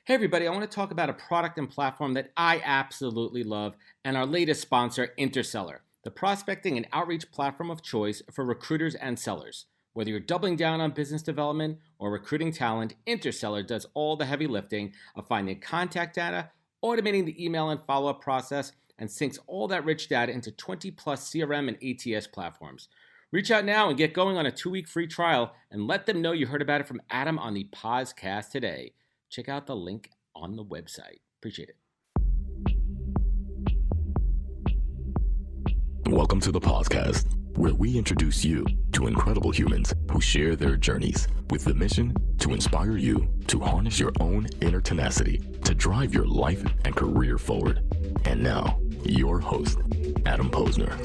Hey everybody, I want to talk about a product and platform that I absolutely love and our latest sponsor, Interseller, the prospecting and outreach platform of choice for recruiters and sellers. Whether you're doubling down on business development or recruiting talent, Interseller does all the heavy lifting of finding contact data, automating the email and follow-up process, and syncs all that rich data into 20 plus CRM and ATS platforms. Reach out now and get going on a 2-week free trial and let them know you heard about it from Adam on the podcast today. Check out the link on the website. Appreciate it. Welcome to the podcast, where we introduce you to incredible humans who share their journeys with the mission to inspire you to harness your own inner tenacity to drive your life and career forward. And now, your host, Adam Posner.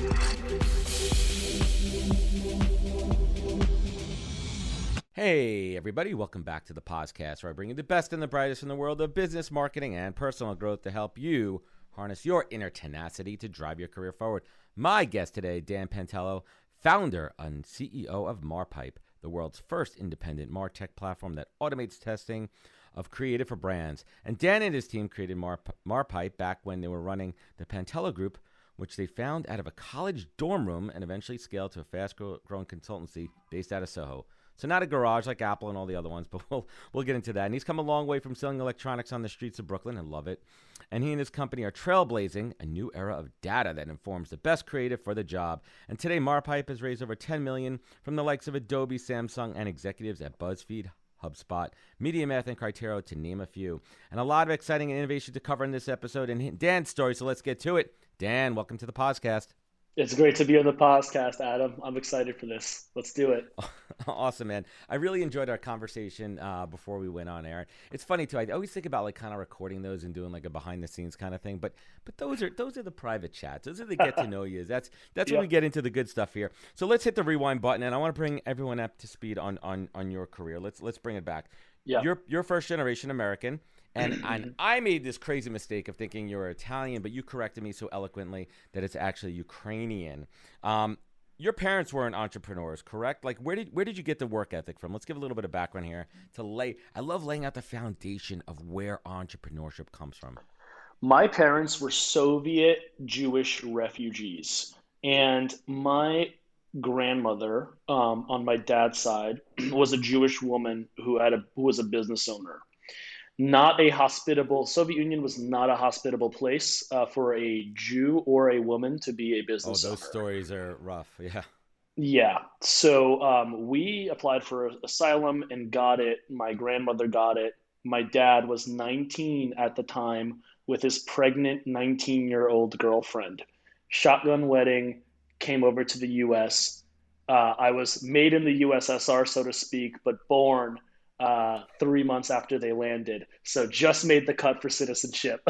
Hey, everybody. Welcome back to the podcast, where I bring you the best and the brightest in the world of business, marketing, and personal growth to help you harness your inner tenacity to drive your career forward. My guest today, Dan Pantelo, founder and CEO of MarPipe, the world's first independent MarTech platform that automates testing of creative for brands. And Dan and his team created MarPipe back when they were running the Pantelo group, which they found out of a college dorm room and eventually scaled to a fast-growing consultancy based out of Soho. So not a garage like Apple and all the other ones, but we'll get into that. And he's come a long way from selling electronics on the streets of Brooklyn, and love it. And he and his company are trailblazing a new era of data that informs the best creative for the job. And today, MarPipe has raised over $10 million from the likes of Adobe, Samsung, and executives at BuzzFeed, HubSpot, MediaMath, and Criteria, to name a few. And a lot of exciting innovation to cover in this episode and Dan's story, so let's get to it. Dan, welcome to the podcast. It's great to be on the podcast, Adam. I'm excited for this. Let's do it. Awesome, man. I really enjoyed our conversation before we went on air. It's funny too. I always think about like kind of recording those and doing like a behind the scenes kind of thing. But those are the private chats. Those are the get to know yous. That's when we get into the good stuff here. So let's hit the rewind button, and I want to bring everyone up to speed on your career. Let's bring it back. Yeah. You're first generation American. And I made this crazy mistake of thinking you were Italian, but you corrected me so eloquently that it's actually Ukrainian. Your parents weren't entrepreneurs, correct? Like, where did you get the work ethic from? Let's give a little bit of background here. I love laying out the foundation of where entrepreneurship comes from. My parents were Soviet Jewish refugees, and my grandmother, on my dad's side, was a Jewish woman who was a business owner. Soviet Union was not a hospitable place for a Jew or a woman to be a business owner. Oh, those stories are rough. Yeah. Yeah. So we applied for asylum and got it. My grandmother got it. My dad was 19 at the time with his pregnant 19-year-old girlfriend. Shotgun wedding, came over to the U.S. I was made in the USSR, so to speak, but born 3 months after they landed. So just made the cut for citizenship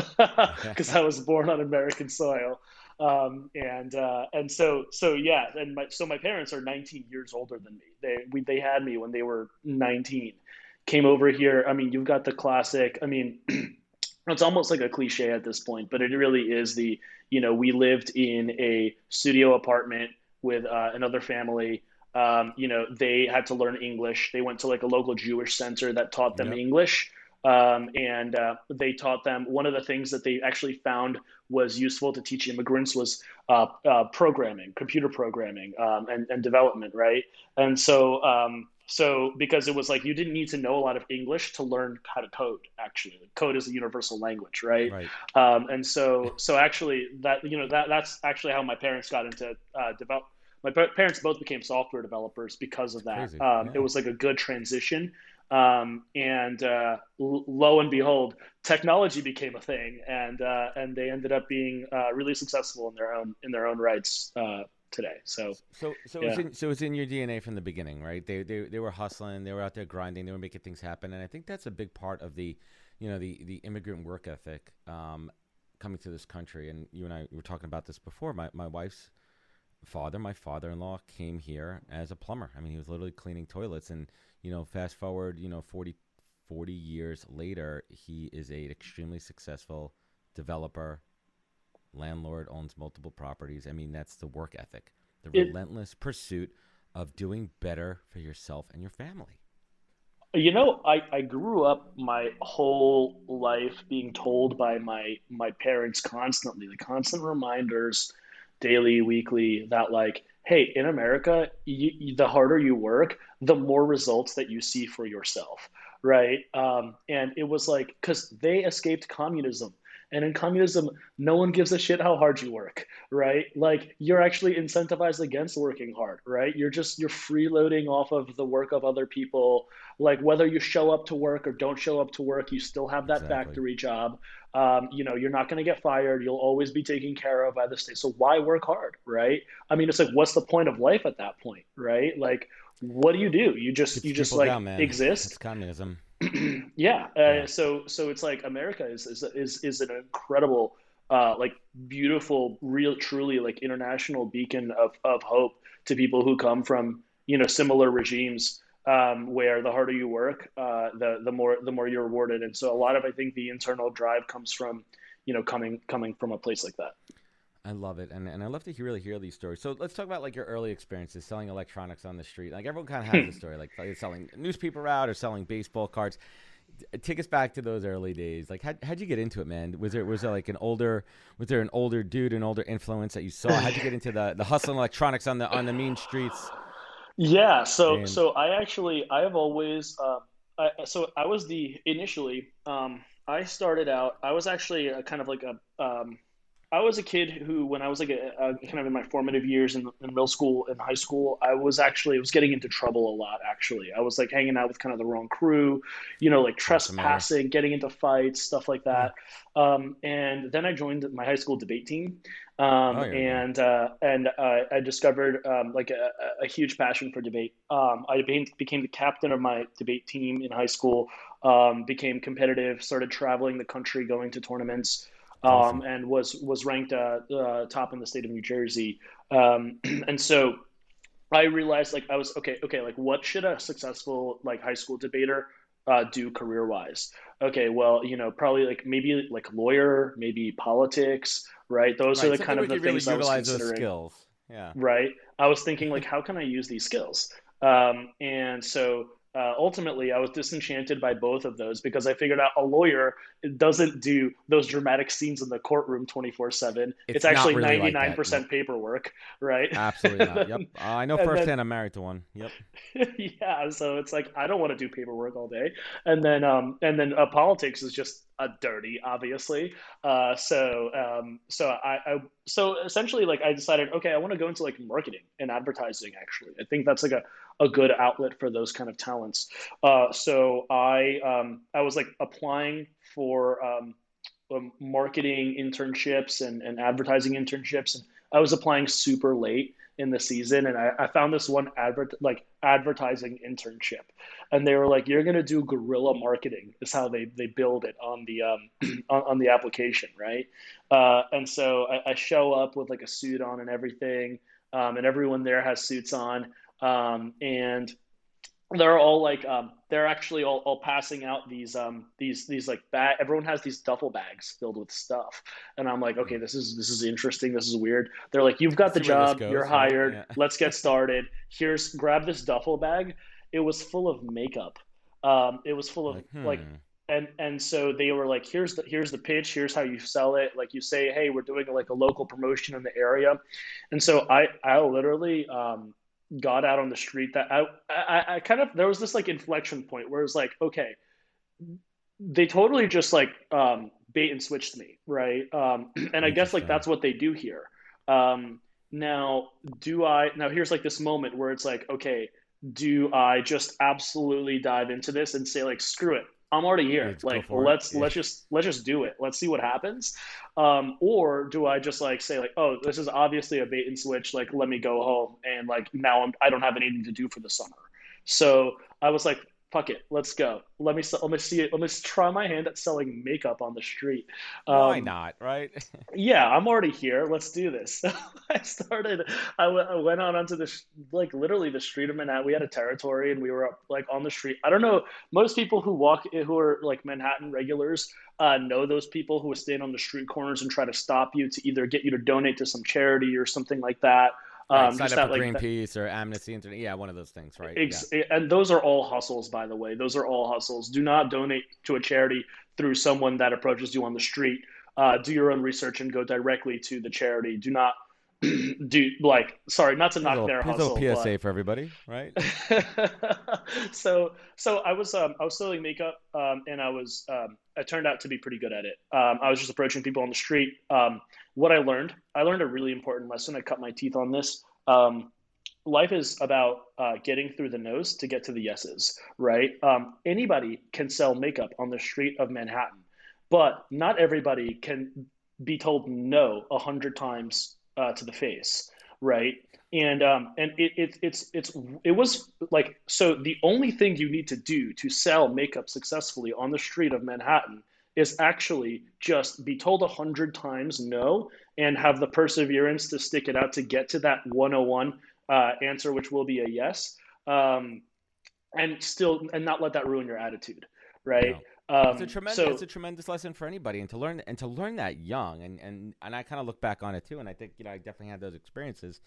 because I was born on American soil. So my parents are 19 years older than me. They had me when they were 19. Came over here. I mean, you've got the classic. I mean, it's almost like a cliche at this point, but it really is we lived in a studio apartment with another family. They had to learn English. They went to like a local Jewish center that taught them English. And they taught them, one of the things that they actually found was useful to teach immigrants was programming, computer programming, and development, right? And so because it was like you didn't need to know a lot of English to learn how to code, actually. Code is a universal language, right? And so actually that's actually how my parents got into develop. My parents both became software developers because of that. It was like a good transition. And lo and behold, technology became a thing, and they ended up being really successful in their own rights today. So it's in your DNA from the beginning, right? They were hustling, they were out there grinding, they were making things happen, and I think that's a big part of the immigrant work ethic coming to this country. And you and I were talking about this before. My wife's father, my father-in-law, came here as a plumber. I mean, he was literally cleaning toilets, and fast forward 40 years later, he is a extremely successful developer, landlord, owns multiple properties. I mean, that's the work ethic, the relentless pursuit of doing better for yourself and your family. I grew up my whole life being told by my parents constantly, the constant reminders, daily, weekly, that like, hey, in America, the harder you work, the more results that you see for yourself, right? And it was like, because they escaped communism. And in communism, no one gives a shit how hard you work, right? Like you're actually incentivized against working hard, right? You're freeloading off of the work of other people, like whether you show up to work or don't show up to work, you still have that Exactly. factory job. You're not going to get fired. You'll always be taken care of by the state. So why work hard, right? I mean, it's like, what's the point of life at that point, right? Like, what do? You Keeps just people like down, man. It's exist. communism. Yeah. Yeah. So it's like America is an incredible, like beautiful, real, truly like international beacon of hope to people who come from similar regimes, where the harder you work, the more you're rewarded. And so a lot of I think the internal drive comes from coming from a place like that. I love it, and I love to really hear these stories. So let's talk about like your early experiences selling electronics on the street. Like everyone kind of has a story, like selling newspaper route or selling baseball cards. Take us back to those early days. Like how'd you get into it, man? Was there like an older dude, an older influence that you saw? How'd you get into the hustling electronics on the mean streets? Yeah, so And so I have always I was the initially I started out I was actually a kind of like a I was a kid who, when I was like kind of in my formative years in middle school and high school, I was getting into trouble a lot. Actually, I was like hanging out with kind of the wrong crew, like sounds familiar. trespassing, getting into fights, stuff like Hmm. that. And then I joined my high school debate team, Oh, yeah, yeah. and I discovered like a huge passion for debate. Became the captain of my debate team in high school. Became competitive, started traveling the country, going to tournaments, It's awesome. and was ranked top in the state of New Jersey. And so I realized like I was okay, like what should a successful like high school debater do career wise? Okay, well, probably like maybe like lawyer, maybe politics, right? Those are Right, the something kind we of the could really things I was utilize those considering, skills. Yeah. right? I was thinking like, how can I use these skills? And so ultimately, I was disenchanted by both of those because I figured out a lawyer doesn't do those dramatic scenes in the courtroom 24/7. It's It's not actually really like that. Yep. 99% paperwork, right? Absolutely and not. then, Yep. I know and then firsthand. I'm married to one. Yep. yeah, so it's like I don't want to do paperwork all day, and then politics is just a dirty, obviously. So essentially, like I decided, okay, I want to go into like marketing and advertising. Actually, I think that's like a good outlet for those kind of talents. So I was like applying for marketing internships and advertising internships, and I was applying super late in the season, and I found this one advertising internship, and they were like, "You're gonna do guerrilla marketing," is how they build it on the on the application, right? And so I show up with like a suit on and everything, and everyone there has suits on, and they're all like they're actually all passing out these like bag everyone has these duffel bags filled with stuff, and I'm like, okay, Mm. this is interesting, this is weird. They're like, you've got the See where this job, you're goes, right? hired, Yeah. let's get started. Here's, grab this duffel bag. It was full of makeup. It was full You're of like, like, and so they were like, here's the pitch, here's how you sell it. Like you say, hey, we're doing like a local promotion in the area. And so I literally got out on the street. That I kind of, there was this like inflection point where it was like, okay, they totally just like bait and switched me, right? And I guess like interesting. that's what they do here. Um, now, now here's like this moment where it's like, okay, do I just absolutely dive into this and say like, screw it, I'm already Yeah, here. just go Like for it. let's Yeah. let's just do it. Let's see what happens. Or do I just like say like, oh, this is obviously a bait and switch. Like let me go home and like now I don't have anything to do for the summer. So I was like, fuck it, let's go. Let me see it. Let me try my hand at selling makeup on the street. Why Um, not, right? yeah, I'm already here. Let's do this. I started. I went out onto like literally the street of Manhattan. We had a territory, and we were up like on the street. I don't know. Most people who are like Manhattan regulars know those people who would stand on the street corners and try to stop you to either get you to donate to some charity or something like that. Right. Sign Just up for that like Greenpeace or Amnesty International. Yeah, one of those things, right? Yeah. and those are all hustles, by the way. Those are all hustles. Do not donate to a charity through someone that approaches you on the street. Do your own research and go directly to the charity. Do not do like, sorry, not to knock their Here's a hustle, little but PSA for everybody, right? so I was selling makeup, and I turned out to be pretty good at it. I was just approaching people on the street. What I learned a really important lesson. I cut my teeth on this. Life is about getting through the no's to get to the yeses, right? Anybody can sell makeup on the street of Manhattan, but not everybody can be told no 100 times to the face, right? And it was like, so the only thing you need to do to sell makeup successfully on the street of Manhattan is actually just be told 100 times no and have the perseverance to stick it out to get to that 101 answer, which will be a yes, um, and not let that ruin your attitude, right? No. So It's a tremendous lesson for anybody, and to learn that young, and I kind of look back on it too, and I think I definitely had those experiences.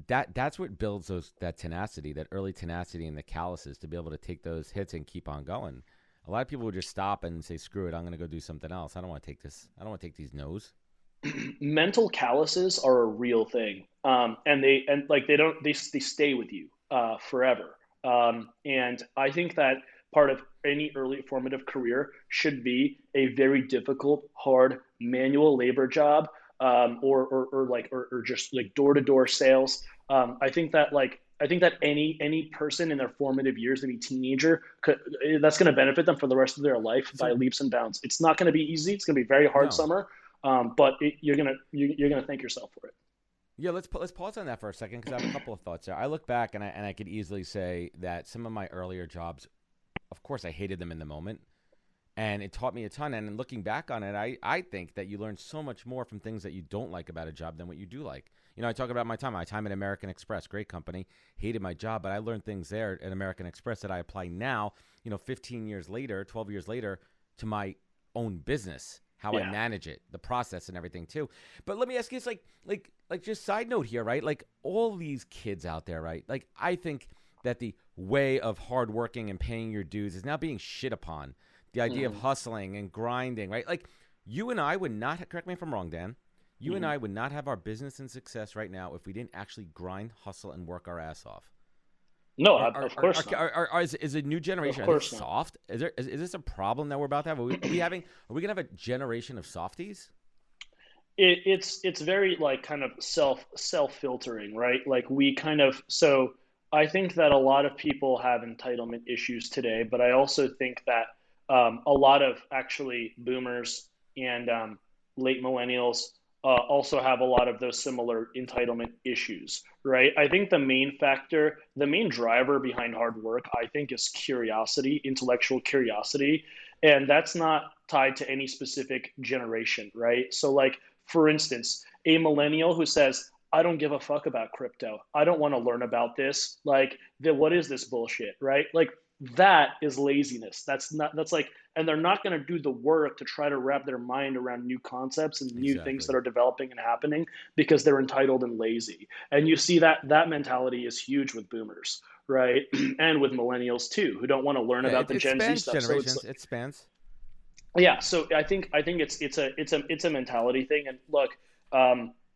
That's what builds that tenacity, that early tenacity, and the calluses to be able to take those hits and keep on going. A lot of people would just stop and say, "Screw it, I'm going to go do something else. I don't want to take this. I don't want to take these no's." mental calluses are a real thing, and like they stay with you forever. And I think that part of any early formative career should be a very difficult, hard manual labor job, or just like door to door sales. I think that any person in their formative years, any teenager, that's going to benefit them for the rest of their life by So leaps and bounds. It's not going to be easy. It's going to be very hard no, summer, but you're gonna thank yourself for it. yeah. Let's pause on that for a second because I have a couple of thoughts there. I look back and I could easily say that some of my earlier jobs, of course, I hated them in the moment, and it taught me a ton. And in looking back on it, I think that you learn so much more from things that you don't like about a job than what you do like. I talk about my time at American Express, great company, hated my job, but I learned things there at American Express that I apply now, 15 years later, 12 years later, to my own business, how I Yeah. manage it, the process and everything too. But let me ask you, it's like just side note here, right? Like all these kids out there, right? Like I think that the way of hard working and paying your dues is now being shit upon. The idea of Hmm. hustling and grinding, right? Like you and I would not, correct me if I'm wrong, Dan, you and Hmm. I would not have our business and success right now if we didn't actually grind, hustle, and work our ass off. No, of Are, course not. is a new Of generation, are they course not. soft? Is this a problem that we're about to have? Are we gonna have a generation of softies? It's very like kind of self filtering, right? Like we kind of so I think that a lot of people have entitlement issues today, but I also think that a lot of actually boomers and late millennials also have a lot of those similar entitlement issues, right? I think the main driver behind hard work, I think, is curiosity, intellectual curiosity, and that's not tied to any specific generation, right? So, like, for instance, a millennial who says, I don't give a fuck about crypto. I don't want to learn about this. Like, what is this bullshit, right? Like, that is laziness. That's like, and they're not going to do the work to try to wrap their mind around new concepts and new things that Exactly. are developing and happening because they're entitled and lazy. And you see that mentality is huge with boomers, right? And with millennials too, who don't want to learn Yeah, about the it Gen Z spans stuff. So it's generations. It spans. yeah, so I think it's a mentality thing. And look,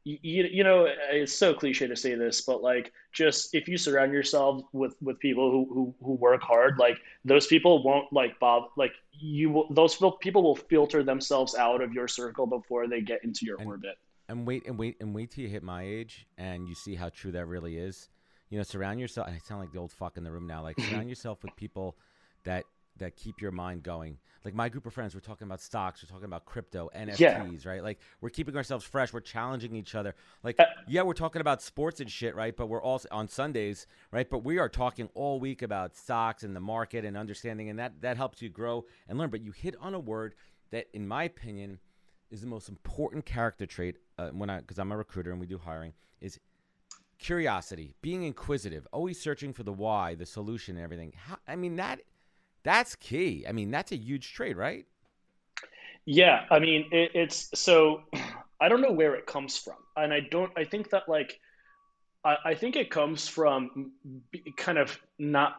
you know, it's so cliche to say this, but like, just if you surround yourself with people who work hard, like those people won't like Bob, like you will, people will filter themselves out of your circle before they get into your And orbit. wait till you hit my age and you see how true that really is. Surround yourself. I sound like the old fuck in the room now. Like surround yourself with people that keep your mind going. Like my group of friends, we're talking about stocks, we're talking about crypto, Yeah. NFTs, right? Like we're keeping ourselves fresh, we're challenging each other. Like Uh, yeah, we're talking about sports and shit, right? But we're also on Sundays, right? But we are talking all week about stocks and the market and understanding, and that helps you grow and learn. But you hit on a word that, in my opinion, is the most important character trait because I'm a recruiter and we do hiring is curiosity, being inquisitive, always searching for the why, the solution, and everything. I mean that's key. I mean that's a huge trait, right? Yeah, I mean, it's so I don't know where it comes from. And I think that like I think it comes from kind of not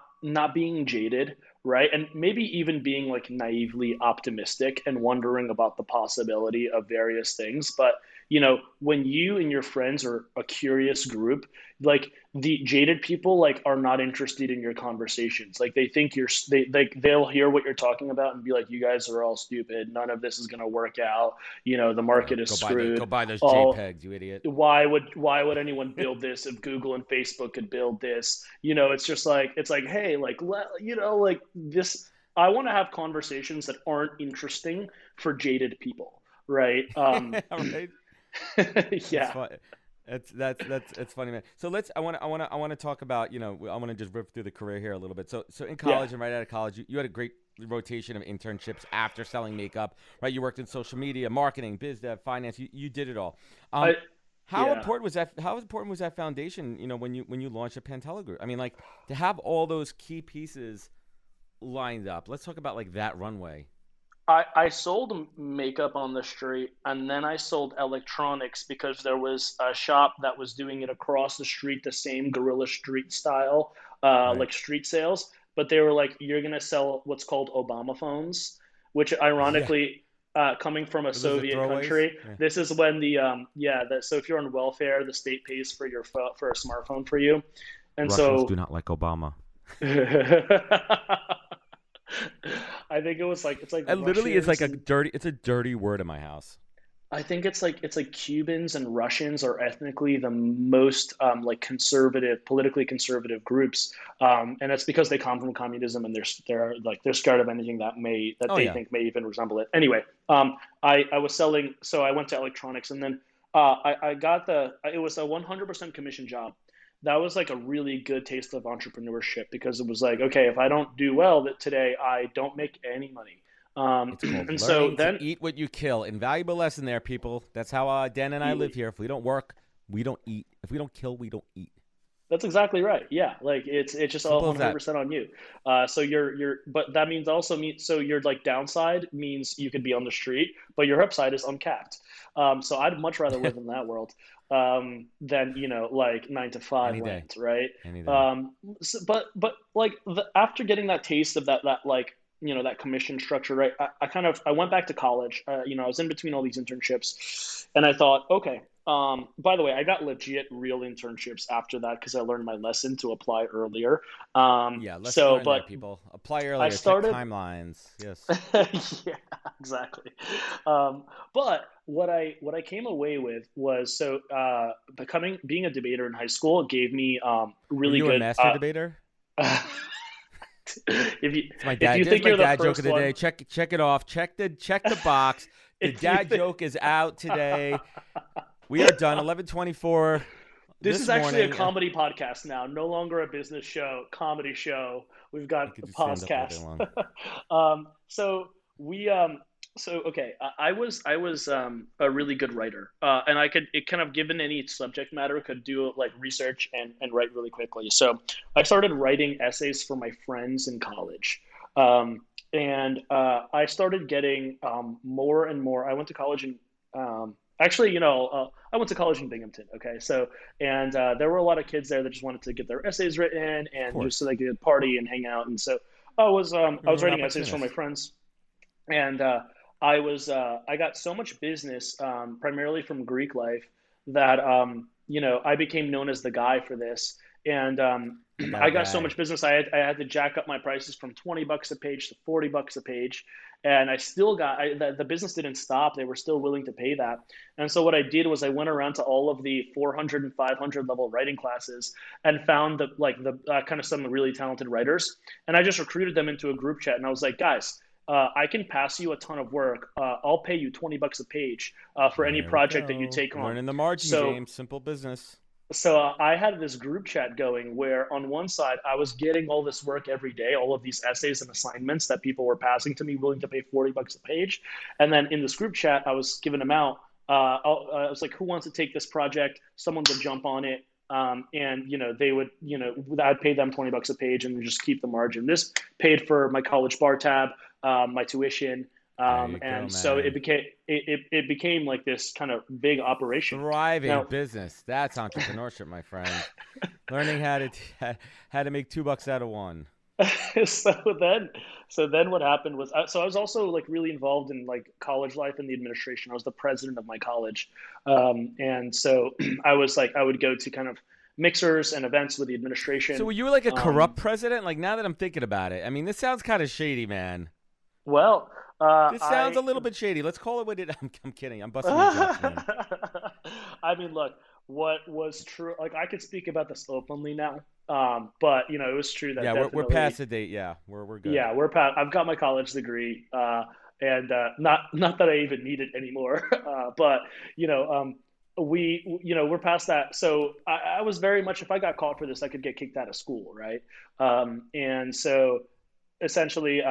being jaded, right? And maybe even being like naively optimistic and wondering about the possibility of various things. But when you and your friends are a curious group, like the jaded people like are not interested in your conversations. Like they think they'll hear what you're talking about and be like, you guys are all stupid. None of this is going to work out. The market is Go screwed. buy those Oh, JPEGs, you idiot. why would anyone build this if Google and Facebook could build this? It's just like hey, like this. I want to have conversations that aren't interesting for jaded people, right? Right? That's Yeah, fun. That's funny, man. So I want to talk about, I want to just rip through the career here a little bit. So in yeah. college and right out of college, you had a great rotation of internships after selling makeup, right? You worked in social media, marketing, biz dev, finance. You did it all. I How yeah. important was that? How important was that foundation? When you launched a Pantelo group. I mean, like to have all those key pieces lined up. Let's talk about like that runway. I sold makeup on the street and then I sold electronics because there was a shop that was doing it across the street, the same guerrilla street style, Right. like street sales. But they were like, you're going to sell what's called Obama phones, which Yeah. ironically, coming from a Were those the Soviet throwaways? country, Yeah. this is when so if you're on welfare, the state pays for for a smartphone for you. And Russians do so not like Obama. I think it's like It literally is like Russians a and dirty. It's a dirty word in my house. I think it's like Cubans and Russians are ethnically the most like conservative, politically conservative groups, and it's because they come from communism and they're scared of anything that Oh they yeah. think may even resemble it. Anyway, I was selling, so I went to electronics, and then I got it was a 100% commission job. That was like a really good taste of entrepreneurship because it was like, okay, if I don't do well today, I don't make any money. It's called And so learning to then eat what you kill. Invaluable lesson there, people. That's how Dan and I live here. If we don't work, we don't eat. If we don't kill, we don't eat. That's exactly right. Yeah, like it's just all Simple as that. 100% on you. So but that means also means so your like downside means you could be on the street, but your upside is uncapped. So I'd much rather live in that world than like 9 to 5 Any day. land, right? Any day. But like after getting that taste of that like that commission structure, right? I went back to college. I was in between all these internships, and I thought, okay. By the way, I got legit real internships after that because I learned my lesson to apply earlier. Yeah, lesson So, learned there, but people. Apply I earlier. Check started, timelines. Yes. yeah, exactly. But what I came away with was being a debater in high school gave me Were really you a good. master debater? If you It's my if dad. you There's think my you're the dad joke of first the day. one, Check it off. Check the box. The if you dad think joke is out today. We are done. 11:24 this is this actually a morning. comedy podcast now, no longer a business show, comedy show. We've got I could a do stand up all day podcast. long. So we so okay, I was a really good writer, and I could it kind of given any subject matter could do like research and write really quickly. So I started writing essays for my friends in college. And I started getting more and more. I went to college in actually, I went to college in Binghamton. Okay, so and there were a lot of kids there that just wanted to get their essays written Of and just so course. they could party and hang out. And so I You're was an writing essays for my opportunist. friends, and I got so much business primarily from Greek life that I became known as the guy for this. And I got a I got so bag. much business, I had to jack up my prices from $20 a page to $40 a page, and I still got the business didn't stop. They were still willing to pay that. And so what I did was I went around to all of the 400 and 500 level writing classes and found the kind of some really talented writers, and I just recruited them into a group chat, and I was like, guys, I can pass you a ton of work. I'll pay you $20 a page for any There we project that you go. take on. Learning the margin So, game. Simple business. I had this group chat going where on one side I was getting all this work every day, all of these essays and assignments that people were passing to me, willing to pay $40 a page. And then in this group chat, I was giving them out. I was like, who wants to take this project? Someone would jump on it. And they would, I'd pay them $20 a page and just keep the margin. This paid for my college bar tab, my tuition, There you go, And so man. it became like this kind of big operation. Thriving Now, business. That's entrepreneurship, my friend. Learning how to make $2 out of one. so then so then what happened was so I was also like really involved in like college life and the administration. I was the president of my college, and so I was like I would go to kind of mixers and events with the So administration. were you like a corrupt um, president? Like now that I'm thinking about it, I mean, this sounds kind of shady, man. well This sounds I a little bit shady. Let's call it what it. I'm kidding. I'm busting your chops, man. I mean, look, what was true, like I could speak about this openly now, but you know it was true that Yeah, we're definitely. past the date. Yeah, we're good. Yeah, we're past. I've got my college degree, and not that I even need it anymore. But you know, we're past that. So I was very much, if I got caught for this, I could get kicked out of school, right? And so essentially,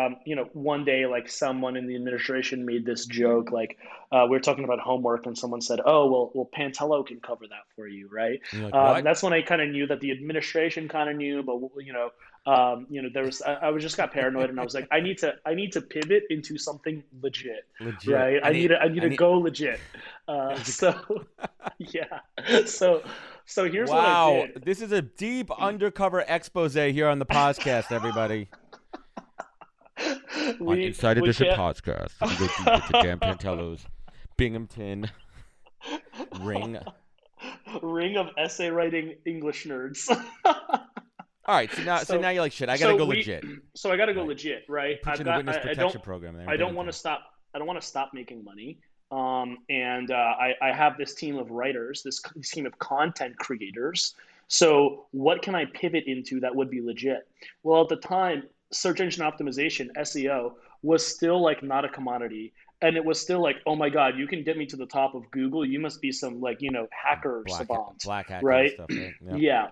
one day, like someone in the administration made this joke, like we were talking about homework, and someone said, "Oh, well, Pantelo can cover that for you, right?" And you're like, what? That's when I kind of knew that the administration kind of knew, but there was I was just got paranoid, and I was like, I need to pivot into something legit, Legit. right? I need to go legit. So yeah, so here's what I Wow, did. this is a deep undercover expose here on the podcast, everybody. On we Inside we Edition can't. podcast, we go deep into Dan Pantelo's Binghamton ring. Ring of essay writing English nerds. All right, so so now you're like, shit, I gotta so go we legit. so I got to go Right. legit, right? Put you in the witness I don't protection program there in I don't want to Binghamton. stop. I don't want to stop making money. And I have this team of writers, this team of content creators. So what can I pivot into that would be legit? Well, at the time, search engine optimization (SEO) was still like not a commodity, and it was still like, oh my God, you can get me to the top of Google. You must be some like hacker savant, Black hat kind of right? stuff, right? Yep. Yeah.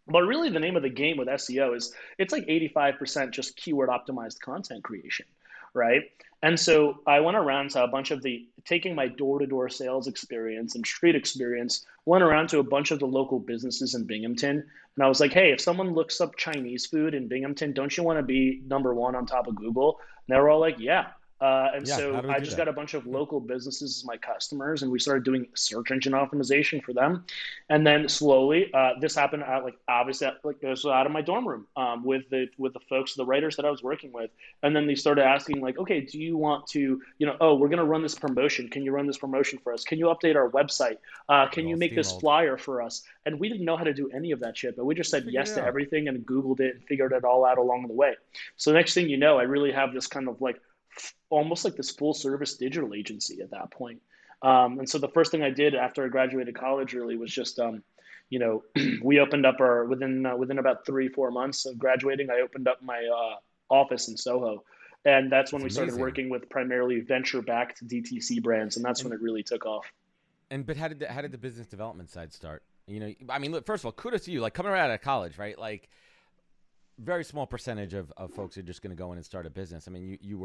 But really, the name of the game with SEO is it's like 85% just keyword optimized content creation, right? And so I went around to a bunch of taking my door to door sales experience and street experience, went around to a bunch of the local businesses in Binghamton. And I was like, hey, if someone looks up Chinese food in Binghamton, don't you want to be number one on top of Google? And they were all like, yeah. And Yeah, how so do we I do just that? got a bunch of local businesses as my customers, and we started doing search engine optimization for them. And then slowly, this happened like obviously like this was out of my dorm room with the folks, the writers that I was working with. And then they started asking like, okay, do you want to, oh, we're going to run this promotion. Can you run this promotion for us? Can you update our website? It Can you all make this steamrolled. flyer for us? And we didn't know how to do any of that shit, but we just Just said figured yes it to out. everything and Googled it and figured it all out along the way. So next thing you know, I really have this kind of like almost like this full service digital agency at that point. And so the first thing I did after I graduated college really was just, we opened up our within about 3-4 months of graduating, I opened up my office in Soho, and that's when That's we started amazing. working with primarily venture backed DTC brands, and that's when And it really took off. but how did the business development side start? I mean, look, first of all, kudos to you. Like coming right out of college, right? Like very small percentage of folks are just going to go in and start a business. I mean, you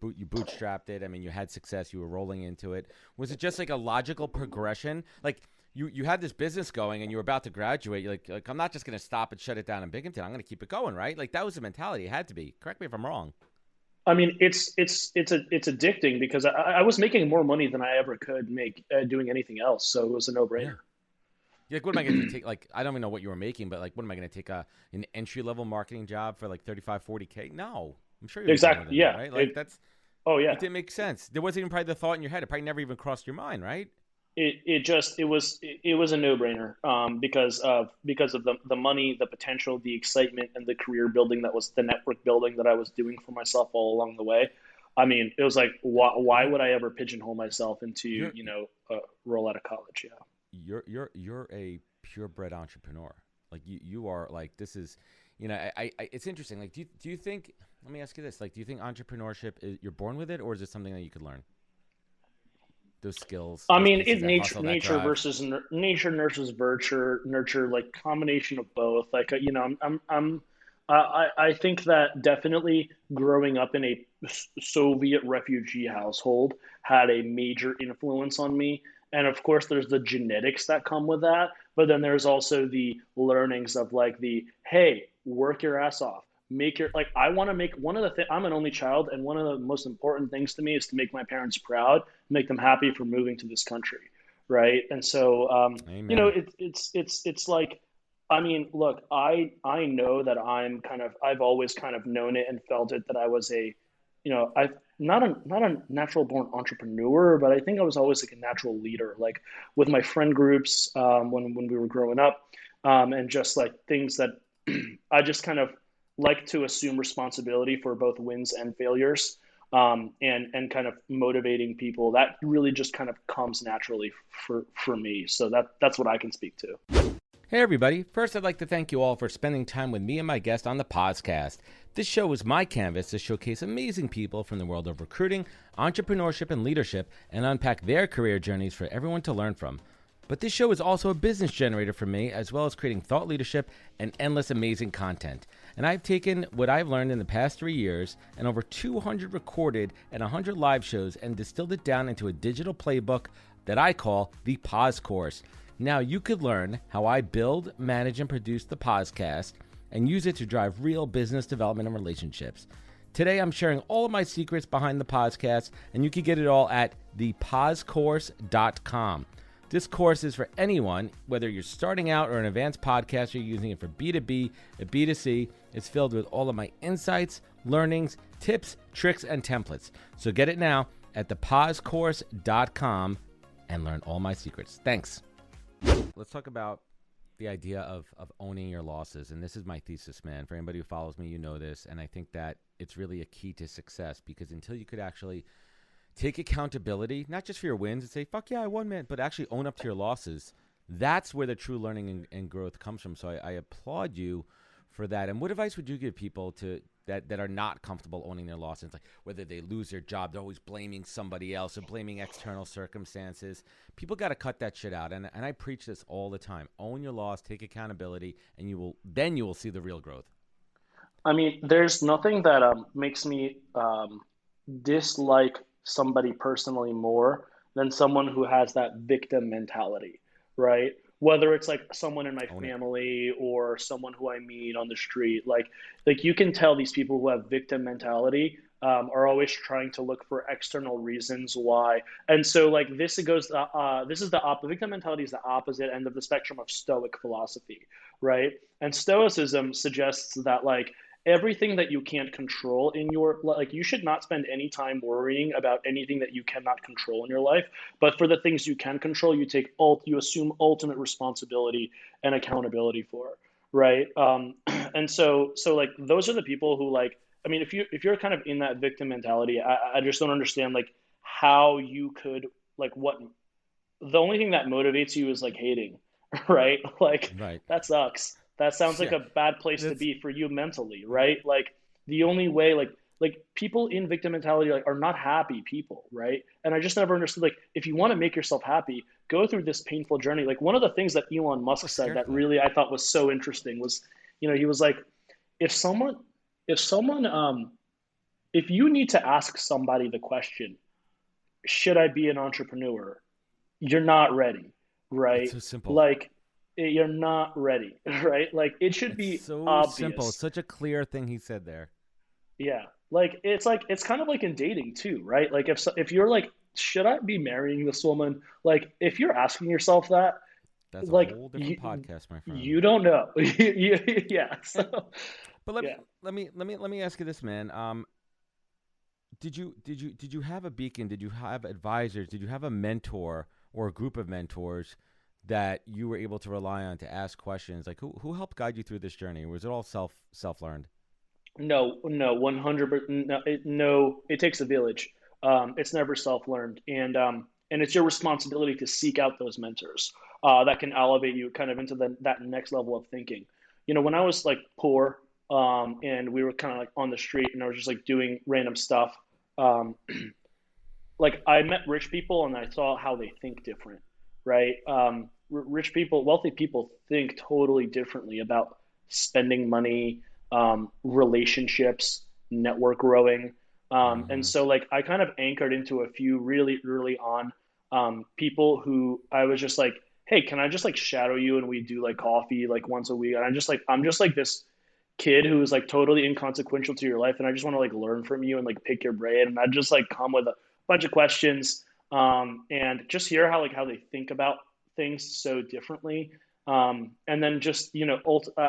bootstrapped it. I mean, you had success. You were rolling into it. Was it just like a logical progression? Like you had this business going and you were about to graduate. You're like I'm not just going to stop and shut it down in Binghamton. I'm going to keep it going, right? Like that was the mentality. It had to be. Correct me if I'm wrong. I mean, it's addicting because I was making more money than I ever could make doing anything else, so it was a no Yeah. brainer. You're like, what am I going to take? Like, I don't even know what you were making, but like, what am I going to take an entry level marketing job for like 35, 40K? No, I'm sure you're making more Exactly. than that, Yeah. right? Like that's Oh yeah. it didn't make sense. There wasn't even probably the thought in your head. It probably never even crossed your mind, right? It was a no brainer because of the money, the potential, the excitement, and the career building that was the network building that I was doing for myself all along the way. I mean, it was like why would I ever pigeonhole myself into You're roll out of college? Yeah. you're a purebred entrepreneur. Like you are like this is, it's interesting. Like do you think? Let me ask you this. Like, do you think entrepreneurship you're born with it, or is it something that you could learn? Those skills, I those mean, pieces, that nature, hustle, that drive. nature versus nurture, like combination of both. Like, I think that definitely growing up in a Soviet refugee household had a major influence on me. And of course, there's the genetics that come with that, but then there's also the learnings of like hey, work your ass off, make your, like, I want to make one of the things, I'm an only child, and one of the most important things to me is to make my parents proud, make them happy for moving to this country. Right. And so, Amen. it's like, I mean, look, I know that I've always kind of known it and felt it that I was I've not a natural born entrepreneur, but I think I was always like a natural leader, like with my friend groups, when we were growing up, and just like things that I just kind of like to assume responsibility for both wins and failures, and kind of motivating people. That really just kind of comes naturally for me. So that's what I can speak to. Hey, everybody. First, I'd like to thank you all for spending time with me and my guest on the podcast. This show is my canvas to showcase amazing people from the world of recruiting, entrepreneurship, and leadership, and unpack their career journeys for everyone to learn from. But this show is also a business generator for me, as well as creating thought leadership and endless amazing content. And I've taken what I've learned in the past 3 years and over 200 recorded and 100 live shows and distilled it down into a digital playbook that I call the Pause Course. Now you could learn how I build, manage, and produce the podcast and use it to drive real business development and relationships. Today, I'm sharing all of my secrets behind the podcast, and you can get it all at thepausecourse.com. This course is for anyone, whether you're starting out or an advanced podcaster using it for B2B and B2C. It's filled with all of my insights, learnings, tips, tricks, and templates. So get it now at thepausecourse.com and learn all my secrets. Thanks. Let's talk about the idea of owning your losses. And this is my thesis, man. For anybody who follows me, you know this. And I think that it's really a key to success, because until you could actually take accountability, not just for your wins and say, fuck yeah, I won, man, but actually own up to your losses, that's where the true learning and growth comes from. So I applaud you for that. And what advice would you give people that are not comfortable owning their losses? Like whether they lose their job, they're always blaming somebody else or blaming external circumstances. People got to cut that shit out. And I preach this all the time. Own your loss, take accountability, and you will see the real growth. I mean, there's nothing that makes me dislike somebody personally more than someone who has that victim mentality, right? Whether it's like someone in my family or someone who I meet on the street, like you can tell these people who have victim mentality are always trying to look for external reasons why. And so like this victim mentality is the opposite end of the spectrum of Stoic philosophy, right? And Stoicism suggests that like everything that you can't control in your, like, you should not spend any time worrying about anything that you cannot control in your life, but for the things you can control, you assume ultimate responsibility and accountability for, right? And so like those are the people who, like, I mean, if you're kind of in that victim mentality, I just don't understand like how you could, like, what the only thing that motivates you is like hating, right? Like Right. that sucks. That sounds like a bad place to be for you mentally, right? Like the only way, like people in victim mentality like are not happy people, right? And I just never understood, like, if you want to make yourself happy, go through this painful journey. Like one of the things that Elon Musk said that really I thought was so interesting was, he was like, if someone if you need to ask somebody the question, should I be an entrepreneur? You're not ready, right? It's so simple. Like you're not ready, right? Like it should be so obvious. Simple. It's such a clear thing he said there. Yeah. Like it's kind of like in dating too, right? Like if you're like, should I be marrying this woman? Like if you're asking yourself that, that's like a whole different podcast, my friend. You don't know. Yeah. So, but let me ask you this, man. Did you have a beacon? Did you have advisors? Did you have a mentor or a group of mentors that you were able to rely on to ask questions? Like who helped guide you through this journey? Or was it all self-learned? No, 100%. No, it takes a village. It's never self-learned, and it's your responsibility to seek out those mentors that can elevate you kind of into that next level of thinking. When I was like poor, and we were kind of like on the street, and I was just like doing random stuff. Like I met rich people, and I saw how they think different, right? Rich people, wealthy people think totally differently about spending money, relationships, network growing. And so like I kind of anchored into a few really early on people who I was just like, hey, can I just like shadow you and we do like coffee like once a week? And I'm just like this, kid who is like totally inconsequential to your life, and I just want to like learn from you and like pick your brain, and I just like come with a bunch of questions, and just hear how they think about things so differently. And then just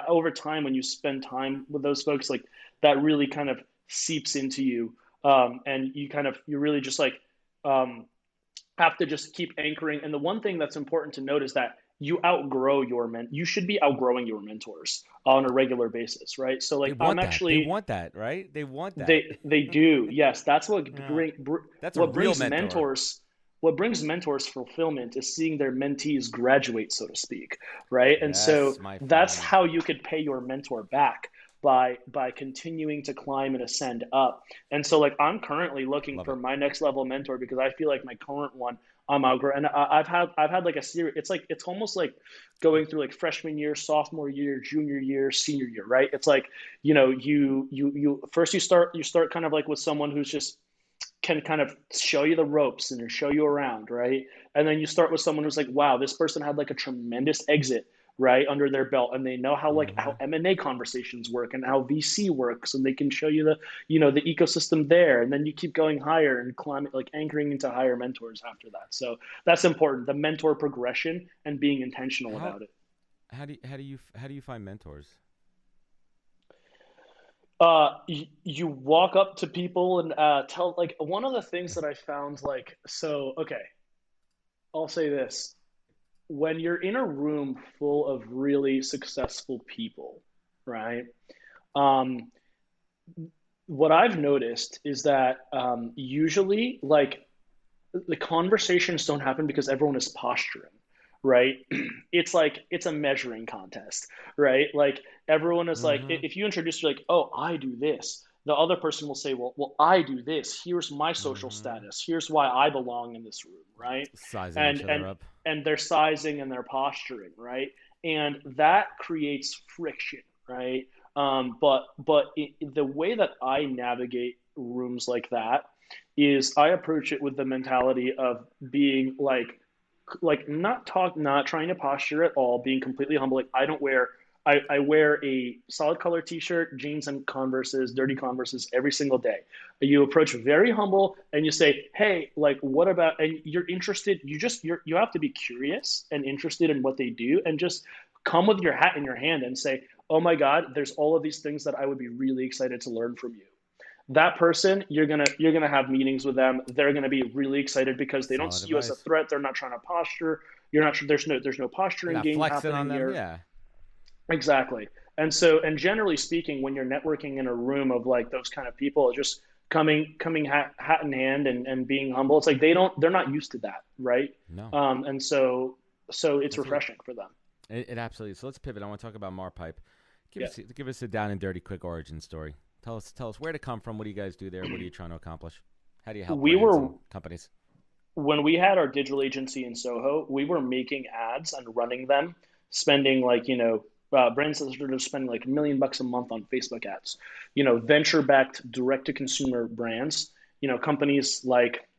over time when you spend time with those folks, like that really kind of seeps into you, and you really just like um, have to just keep anchoring. And the one thing that's important to note is that you should be outgrowing your mentors on a regular basis, right? So They like I'm want that. They actually want that, right? They want that. they do. Yes, that's Yeah. That's a what real brings mentor. mentors fulfillment is seeing their mentees graduate, so to speak, right? And so Yes, my that's friend. how you could pay your mentor back, by continuing to climb and ascend up. And so like I'm currently looking Love for it. my next level mentor because I feel like my current one I'm outgrowing. And I've had like a series. It's almost like going through like freshman year, sophomore year, junior year, senior year, right? It's like you first you start kind of like with someone who's just can kind of show you the ropes and show you around, right? And then you start with someone who's like, wow, this person had like a tremendous exit right under their belt, and they know how Hmm. M&A conversations work and how VC works, and they can show you the ecosystem there. And then you keep going higher and climbing, like anchoring into higher mentors after that. So that's important, the mentor progression and being intentional How about it. how do you find mentors? You walk up to people and tell, like, one of the things that I found, like, so okay, I'll say this: when you're in a room full of really successful people, right? Um, what I've noticed is that usually, like, the conversations don't happen because everyone is posturing, right? It's like it's a measuring contest, right? Like everyone is like, Hmm. if you introduce, you're like, oh, I do this. The other person will say, well, I do this. Here's my social Hmm. status. Here's why I belong in this room, right? Sizing And each other and up. and they're sizing and they're posturing, right? And that creates friction, right? The way that I navigate rooms like that is I approach it with the mentality of being like not trying to posture at all, being completely humble. Like I wear a solid color t-shirt, jeans and Converses, dirty Converses every single day. You approach very humble and you say, hey, like what about, and you're interested, you have to be curious and interested in what they do, and just come with your hat in your hand and say, oh my God, there's all of these things that I would be really excited to learn from you. That person, you're gonna have meetings with them. They're gonna be really excited because they don't Solid see you as a advice. threat. They're not trying to posture. You're not. There's no You're posturing not game flexing on happening them. here. Yeah. Exactly. And generally speaking, when you're networking in a room of like those kind of people, just coming hat in hand and being humble. It's like they're not used to that, right? No. And so it's That's what refreshing for them. it absolutely is. So let's pivot. I want to talk about MarPipe. Yeah. Give us a down and dirty quick origin story. Tell us where to come from. What do you guys do there? What are you trying to accomplish? How do you help We brands were and companies? when we had our digital agency in Soho, we were making ads and running them, spending like, brands that are spending like $1 million a month on Facebook ads, venture backed direct to consumer brands, companies like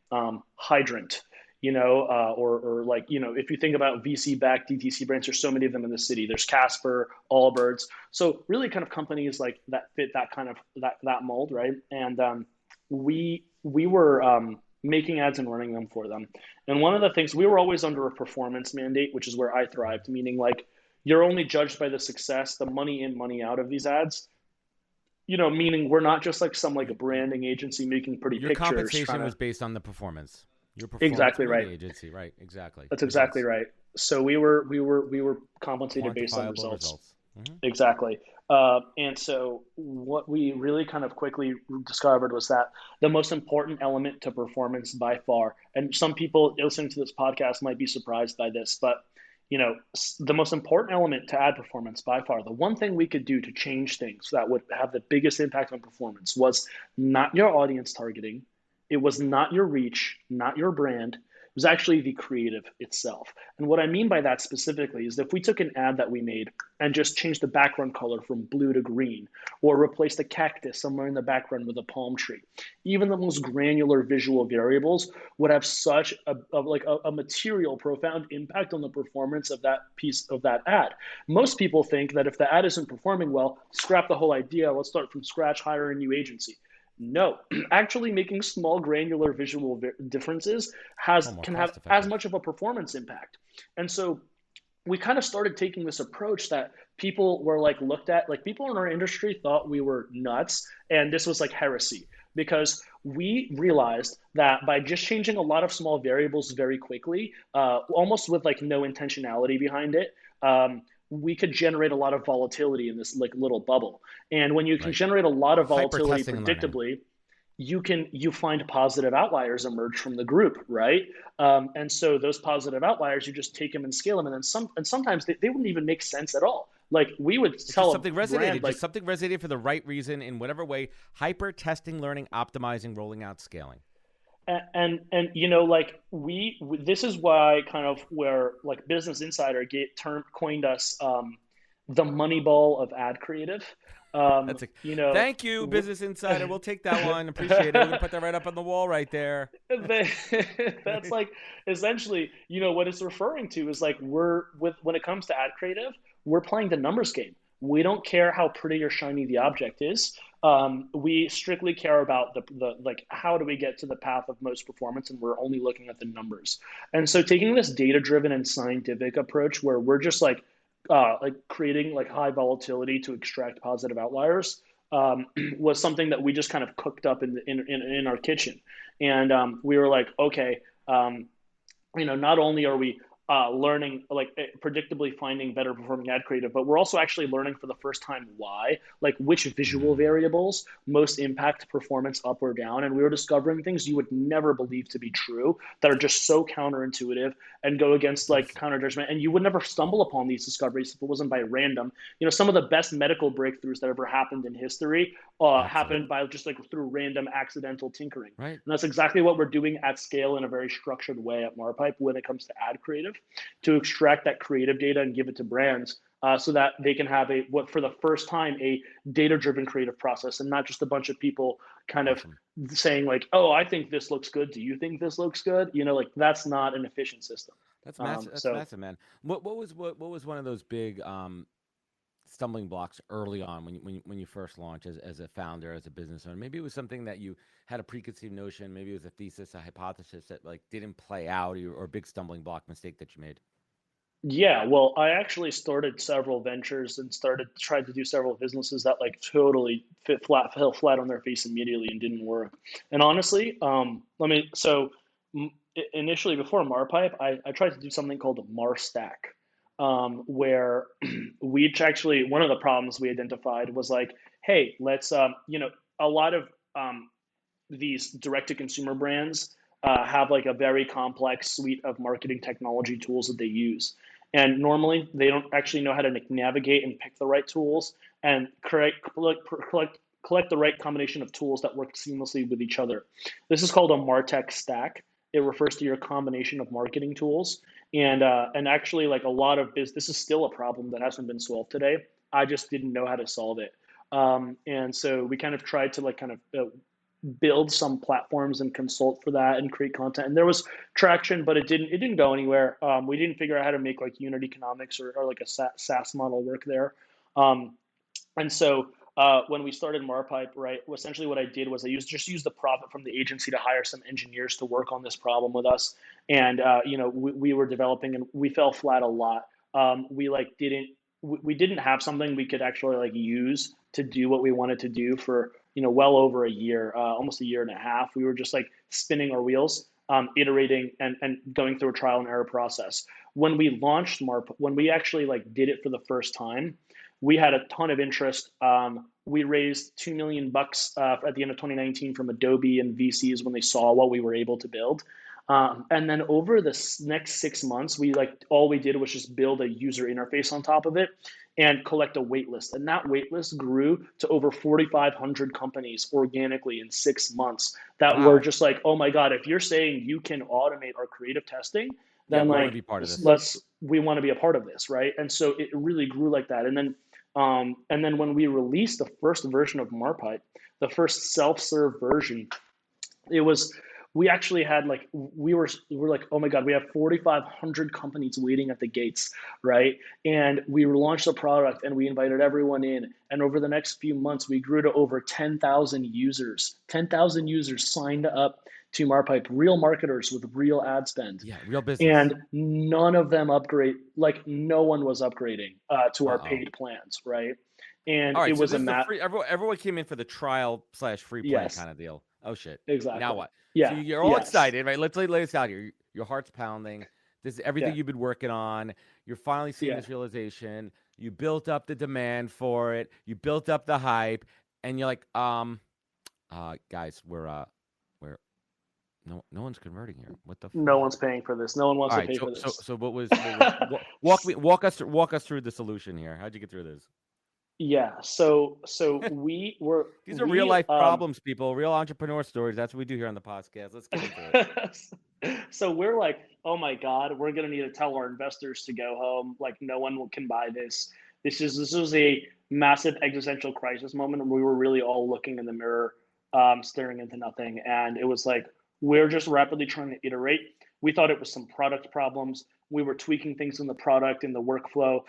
Hydrant, or like, if you think about VC backed DTC brands, there's so many of them in the city. There's Casper, Allbirds. So really kind of companies like that fit that kind of that mold, right? And we were making ads and running them for them. And one of the things, we were always under a performance mandate, which is where I thrived, meaning like you're only judged by the success, the money in, money out of these ads. Meaning we're not just like some like a Y- branding agency making pretty Your pictures trying compensation to. was based on the performance. Your performance Exactly media right. agency, right? Exactly. That's exactly Results, right. So we were compensated based on quantifiable results. results. Hmm. Exactly. And so what we really kind of quickly discovered was that the most important element to performance by far, and some people listening to this podcast might be surprised by this, but the most important element to ad performance by far, the one thing we could do to change things that would have the biggest impact on performance was not your audience targeting, It was not your reach, not your brand. It was actually the creative itself. And what I mean by that specifically is if we took an ad that we made and just changed the background color from blue to green, or replaced a cactus somewhere in the background with a palm tree, even the most granular visual variables would have such a material, profound impact on the performance of that piece of that ad. Most people think that if the ad isn't performing well, scrap the whole idea. Let's start from scratch, hire a new agency. No, actually making small granular visual differences Oh, more can cost have as effective. much of a performance impact. And so we kind of started taking this approach that people were like looked at, like people in our industry thought we were nuts and this was like heresy, because we realized that by just changing a lot of small variables very quickly, almost with like no intentionality behind it, we could generate a lot of volatility in this like little bubble. And when you can Right. generate a lot of Hyper volatility testing and learning. predictably, you find positive outliers emerge from the group, right? And so those positive outliers, you just take them and scale them, and then sometimes they wouldn't even make sense at all. Like we would It's just tell something a brand resonated, like, just something resonated for the right reason in whatever way. Hyper testing, learning, optimizing, rolling out, scaling. and you know, like this is why kind of where like Business Insider coined us the Moneyball of ad creative. That's a You know, thank you, Business Insider. We'll take that one. Appreciate it. We're gonna put that right up on the wall right there. that's like essentially, you know, what it's referring to is like we're with when it comes to ad creative, we're playing the numbers game. We don't care how pretty or shiny the object is. We strictly care about the like how do we get to the path of most performance, and we're only looking at the numbers. And so taking this data driven and scientific approach where we're just like creating like high volatility to extract positive outliers was something that we just kind of cooked up in our kitchen. And we were like, okay, you know, not only are we learning, like predictably finding better performing ad creative, but we're also actually learning for the first time why, like which visual Mm, variables most impact performance up or down. And we were discovering things you would never believe to be true that are just so counterintuitive and go against like interesting. counter judgment. And you would never stumble upon these discoveries if it wasn't by random. You know, some of the best medical breakthroughs that ever happened in history happened Absolutely. by just like through random accidental tinkering. Right. And that's exactly what we're doing at scale in a very structured way at MarPipe when it comes to ad creative, to extract that creative data and give it to brands so that they can have what for the first time, a data driven creative process, and not just a bunch of people kind of Awesome. saying like, oh, I think this looks good. Do you think this looks good? You know, like that's not an efficient system. That's massive. That's So massive, man. What was one of those big stumbling blocks early on when you first launched as a founder, as a business owner? Maybe it was something that you had a preconceived notion. Maybe it was a thesis, a hypothesis that like didn't play out, or a big stumbling block mistake that you made. yeah, well, I actually started several ventures and tried to do several businesses that like totally fell flat on their face immediately and didn't work. And honestly, let me so initially before MarPipe, I tried to do something called MarStack, where we actually one of the problems we identified was like, hey, let's you know, a lot of these direct to consumer brands have like a very complex suite of marketing technology tools that they use. And normally they don't actually know how to navigate and pick the right tools and collect the right combination of tools that work seamlessly with each other. This is called a MarTech stack. It refers to your combination of marketing tools. And actually, like a lot of this is still a problem that hasn't been solved today. I just didn't know how to solve it. And so we kind of tried to like kind of build some platforms and consult for that and create content. And there was traction, but it didn't go anywhere. We didn't figure out how to make like unit economics or like a SaaS model work there. Um, and so when we started MarPipe, right, essentially what I did was I used the profit from the agency to hire some engineers to work on this problem with us. And you know, we were developing and we fell flat a lot. We like didn't have something we could actually like use to do what we wanted to do for, you know, well over a year, almost a year and a half. We were just like spinning our wheels, iterating and going through a trial and error process. When we launched when we actually like did it for the first time, we had a ton of interest. We raised $2 million at the end of 2019 from Adobe and VCs when they saw what we were able to build. And then over the next 6 months, all we did was just build a user interface on top of it and collect a wait list. And that wait list grew to over 4,500 companies organically in 6 months that were just like, oh my God, if you're saying you can automate our creative testing, then we want like, to be part of this. we want to be a part of this, right? And so it really grew like that. And then when we released the first version of MarPipe, the first self-serve version, it was, we actually had like, we're like, oh my God, we have 4,500 companies waiting at the gates, right? And we launched the product and we invited everyone in. And over the next few months, we grew to over 10,000 users. 10,000 users signed up to MarPipe, real marketers with real ad spend. Yeah, real business. And none of them like no one was upgrading to our paid plans, right? And it was free. Everyone came in for the trial / free play kind of deal. Oh shit! Exactly. Now what? Yeah. So you're all excited, right? Let's lay this out here. Your heart's pounding. This is everything you've been working on. You're finally seeing this realization. You built up the demand for it. You built up the hype, and you're like, guys, we're no one's converting here. What the? No one's paying for this. No one wants to pay for this. So what was walk us through the solution here? How'd you get through this? Yeah. So we were. These are real life problems, people. Real entrepreneur stories. That's what we do here on the podcast. Let's get into it. So we're like, oh my God, we're gonna need to tell our investors to go home. Like no one can buy this. This was a massive existential crisis moment, and we were really all looking in the mirror, staring into nothing. And it was like, we're just rapidly trying to iterate. We thought it was some product problems. We were tweaking things in the product, in the workflow.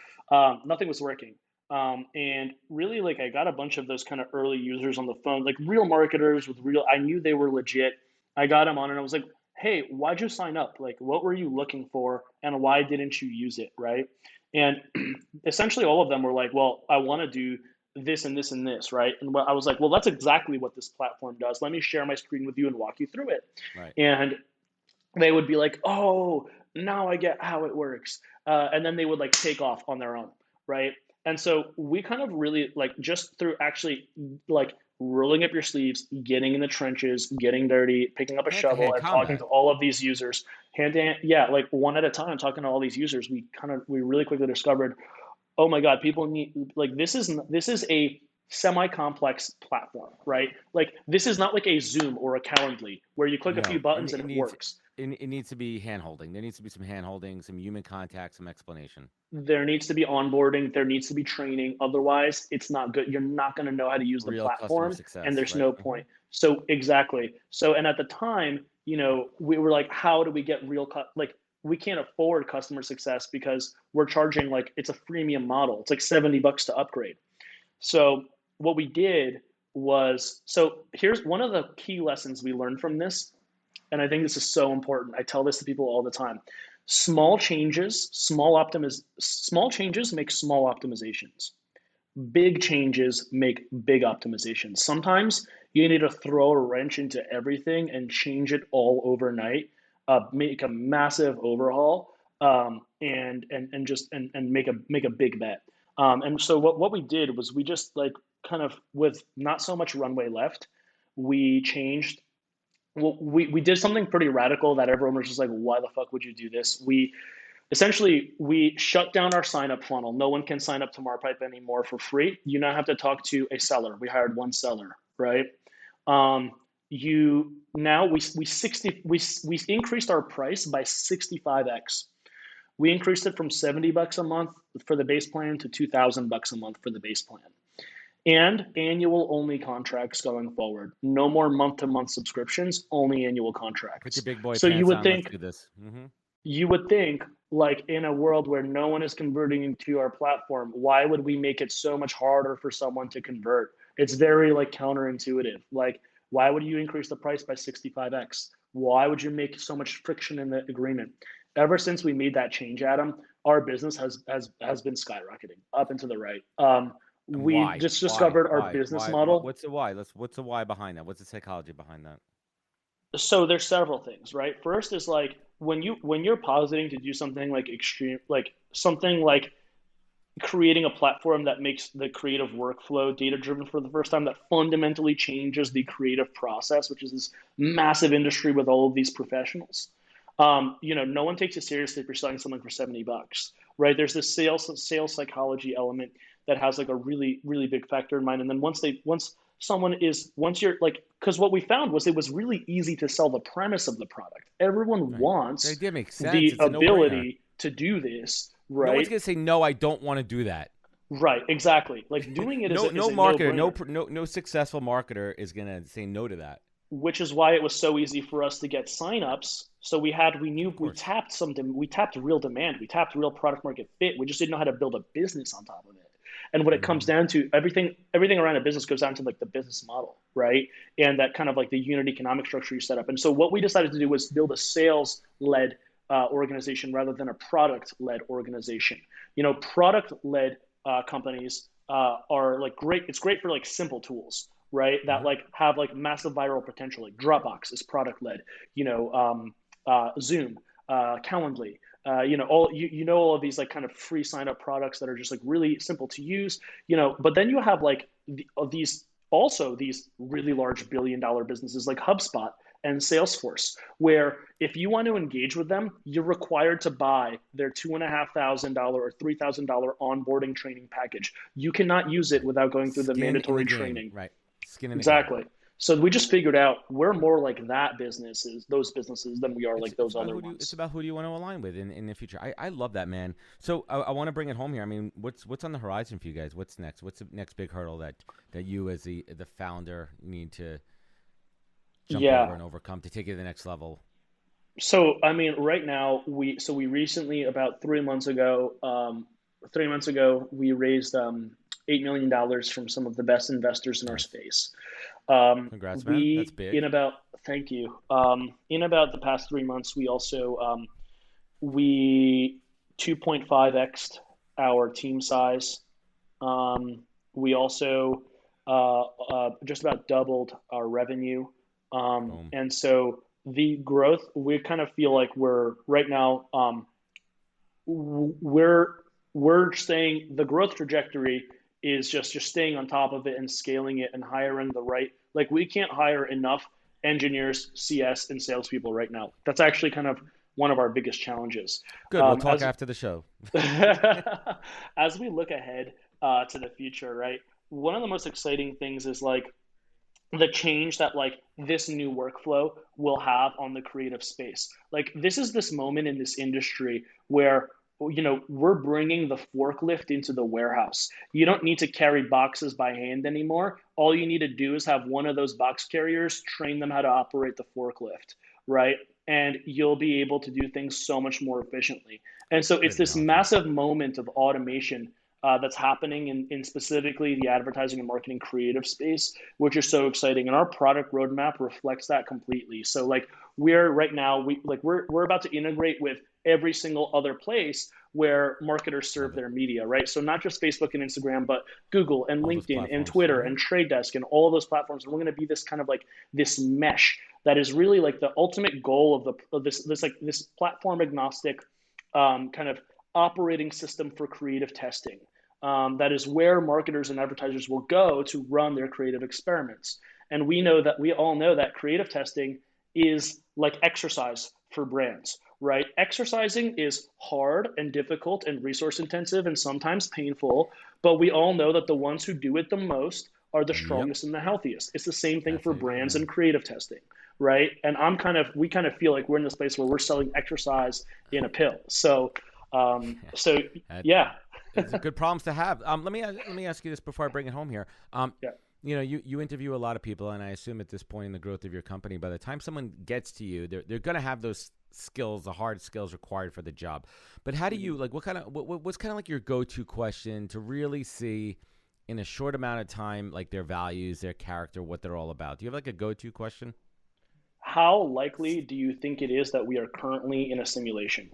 Nothing was working. And really, like, I got a bunch of those kind of early users on the phone, like real marketers with I knew they were legit. I got them on and I was like, hey, why'd you sign up? Like, what were you looking for? And why didn't you use it? Right. And essentially all of them were like, well, I want to do this and this and this, right? And I was like, well, that's exactly what this platform does. Let me share my screen with you and walk you through it. Right. And they would be like, oh, now I get how it works. And then they would like take off on their own, right? And so we kind of really like just through actually like rolling up your sleeves, getting in the trenches, getting dirty, picking up a shovel and talking to all of these users hand to hand. Yeah, like one at a time, talking to all these users, we really quickly discovered, oh my God, people need, like, this is a semi-complex platform, right? Like this is not like a Zoom or a Calendly where you click a few buttons and it works. It needs to be hand-holding. There needs to be some hand-holding, some human contact, some explanation. There needs to be onboarding. There needs to be training. Otherwise, it's not good. You're not going to know how to use the platform, and there's no point. So exactly. So, and at the time, we were like, how do we get like, we can't afford customer success because we're charging like, it's a freemium model. It's like $70 to upgrade. So what we did was, so here's one of the key lessons we learned from this. And I think this is so important. I tell this to people all the time. Small changes make small optimizations. Big changes make big optimizations. Sometimes you need to throw a wrench into everything and change it all overnight, make a massive overhaul, and make a big bet. And so what we did was we just like kind of with not so much runway left, we changed. Well, we did something pretty radical that everyone was just like, why the fuck would you do this? We shut down our sign up funnel. No one can sign up to MarPipe anymore for free. You now have to talk to a seller. We hired one seller, right? We increased our price by 65x. We increased it from $70 a month for the base plan to $2,000 a month for the base plan. And annual only contracts going forward. No more month-to-month subscriptions, only annual contracts. Put your big boy so pants you would on, think, let's do this. Mm-hmm. You would think, like in a world where no one is converting into our platform, why would we make it so much harder for someone to convert? It's very like counterintuitive. Like, why would you increase the price by 65x? Why would you make so much friction in the agreement? Ever since we made that change, Adam, our business has been skyrocketing up and to the right. We just discovered our business model. What's the why? What's the why behind that? What's the psychology behind that? So there's several things, right? First is like when you're positing to do something like extreme, like something like creating a platform that makes the creative workflow data driven for the first time, that fundamentally changes the creative process, which is this massive industry with all of these professionals. No one takes it seriously if you're selling something for $70, right? There's this sales psychology element that has like a really, really big factor in mind. And then once you're like, because what we found was it was really easy to sell the premise of the product. Everyone Right. The wants idea makes sense. the It's a no-brainer. ability to do this, No one's right? gonna say no. I don't want to do that. Right, exactly. Like doing it No, is no a marketer, no-brainer, no successful marketer is gonna say no to that. which is why it was so easy for us to get signups. So we knew Of course. we tapped real demand, we tapped real product market fit. We just didn't know how to build a business on top of it. And what it comes Hmm. down to, everything around a business goes down to like the business model, right? And that kind of like the unit economic structure you set up. And so what we decided to do was build a sales led organization rather than a product led organization. Product led companies are like great. It's great for like simple tools, right? That Hmm. like have like massive viral potential. Like Dropbox is product led. Zoom, Calendly. All of these like kind of free sign up products that are just like really simple to use. But then you have like these really large billion-dollar businesses like HubSpot and Salesforce, where if you want to engage with them, you're required to buy their $2,500 or $3,000 onboarding training package. You cannot use it Right. without going through the Skin in the mandatory game. training. Right. Skin in the game. Exactly. So we just figured out we're more like those businesses, than we are It's like it's those about other who do you, it's ones. about who do you want to align with in the future. I love that, man. So I want to bring it home here. I mean, what's on the horizon for you guys? What's next? What's the next big hurdle that you as the founder need to jump over Yeah. and overcome to take it to the next level? So I mean, right now we recently, about 3 months ago, we raised $8 million from some of the best investors in our Nice. space. Congrats, man. That's We in big. about Thank you. In about the past 3 months, we also we 2.5xed our team size. We also just about doubled our revenue. Boom. And so the growth, we kind of feel like we're right now, we're staying, the growth trajectory is just staying on top of it and scaling it and hiring the right, like we can't hire enough engineers, CS, and salespeople right now. That's actually kind of one of our biggest challenges. Good. We'll talk As after the show. as we look ahead to the future, right? One of the most exciting things is like the change that like this new workflow will have on the creative space. Like this is this moment in this industry where we're bringing the forklift into the warehouse. You don't need to carry boxes by hand anymore. All you need to do is have one of those box carriers, train them how to operate the forklift, right? And you'll be able to do things so much more efficiently. And so it's Good this analogy. massive moment of automation that's happening in specifically the advertising and marketing creative space, which is so exciting. And our product roadmap reflects that completely. So like we're right now, we're about to integrate with every single other place where marketers serve Love it. their media, right? So not just Facebook and Instagram, but Google and All those LinkedIn and platforms. Twitter Hmm. and Trade Desk and all of those platforms. And we're going to be this kind of like this mesh that is really like the ultimate goal of this platform agnostic kind of operating system for creative testing. That is where marketers and advertisers will go to run their creative experiments. And we all know that creative testing is like exercise for brands, right? Exercising is hard and difficult and resource intensive and sometimes painful, but we all know that the ones who do it the most are the Yep. strongest and the healthiest. It's the same thing That's for how you do it, brands man. and creative testing, right? And we kind of feel like we're in this place where we're selling exercise in a pill. So That, yeah, it's a good problems to have. Let me ask you this before I bring it home here. yeah. You interview a lot of people, and I assume at this point in the growth of your company, by the time someone gets to you, they're going to have those skills, the hard skills required for the job. But how do you like? What's kind of like your go-to question to really see in a short amount of time, like their values, their character, what they're all about? Do you have like a go-to question? How likely do you think it is that we are currently in a simulation?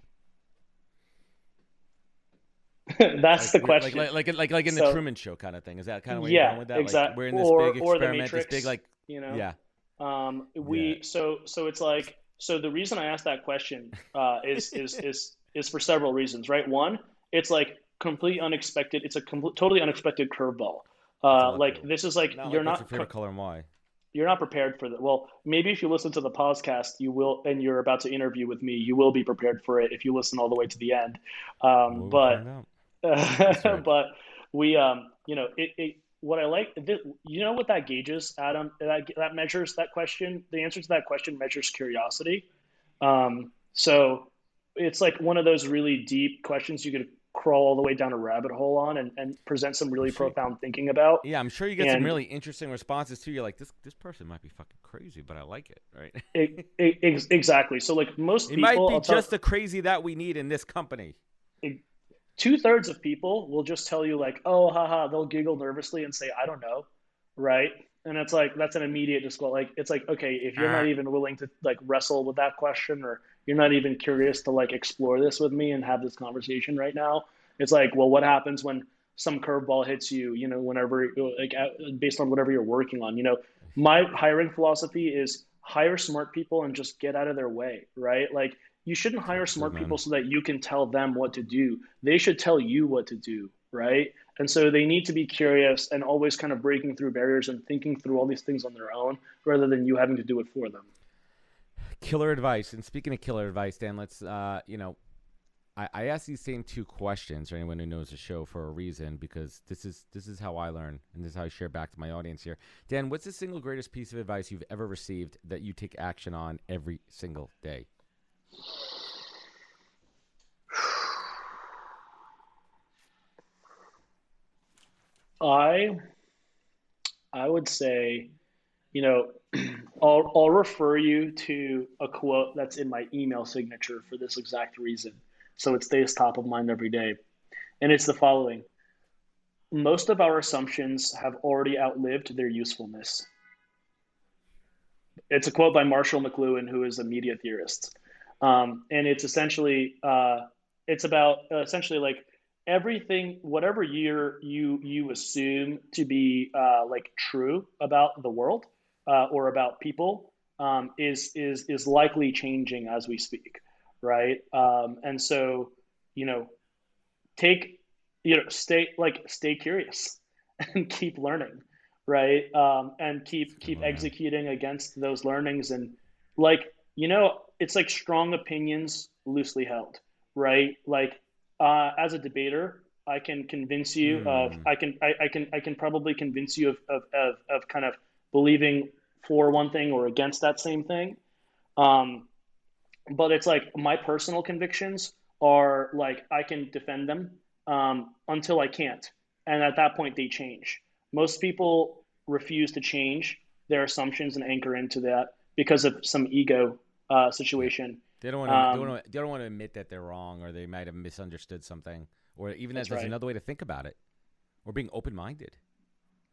That's the question. Like in the So Truman Show kind of thing. Is that kind of where you're yeah, going with that? Like exact we're in this big or the experiment, this big Matrix, like you know. yeah, yeah. So it's like, so the reason I asked that question is for several reasons, right? One, it's like completely unexpected. It's a totally unexpected curveball. What's it look Like like? this is like Not like what's your favorite color and why? you're not prepared for that. Well, maybe if you listen to the podcast, you will, and you're about to interview with me, you will be prepared for it if you listen all the way to the end. Well, we'll But find out. Easter egg. but what I like, you know what that gauges, Adam? That measures that question. The answer to that question measures curiosity. So it's like one of those really deep questions you could crawl all the way down a rabbit hole on and present some I'm really sure. profound thinking about. Yeah, I'm sure you get some And really interesting responses too. You're like, this person might be fucking crazy, but I like it, right? exactly. So like most It might people, be I'll tell just the crazy that we need in this company. 2/3 of people will just tell you like, oh, haha, they'll giggle nervously and say, I don't know, right? And it's like that's an immediate disqual. Like it's like, okay, if you're not even willing to like wrestle with that question, or you're not even curious to like explore this with me and have this conversation right now, it's like, well, what happens when some curveball hits you? You know, whenever like based on whatever you're working on. You know, my hiring philosophy is hire smart people and just get out of their way, right? Like you shouldn't That's what hire this is, smart man. people so that you can tell them what to do. They should tell you what to do, right? And so they need to be curious and always kind of breaking through barriers and thinking through all these things on their own rather than you having to do it for them. Killer advice. And speaking of killer advice, Dan, let's I ask these same two questions for anyone who knows the show for a reason, because this is how I learn and this is how I share back to my audience here. Dan, what's the single greatest piece of advice you've ever received that you take action on every single day? I I would say, you know, I'll refer you to a quote that's in my email signature for this exact reason. So it stays top of mind every day. And it's the following: most of our assumptions have already outlived their usefulness. It's a quote by Marshall McLuhan, who is a media theorist. And it's about essentially like everything, whatever you assume to be like true about the world or about people is likely changing as we speak, right? And so, you know, take stay curious and keep learning, right? And That's a good keep one, man. executing against those learnings. And like, you know, it's like strong opinions loosely held, right? Like as a debater, I can convince you of Hmm. I can probably convince you of kind of believing for one thing or against that same thing. um, but it's like my personal convictions are like I can defend them until I can't, and at that point they change. Most people refuse to change their assumptions and anchor into that because of some ego Yeah. situation. They don't want to. Um, They don't want to admit that they're wrong, or they might have misunderstood something, or even that that's there's right. another way to think about it, or being open-minded.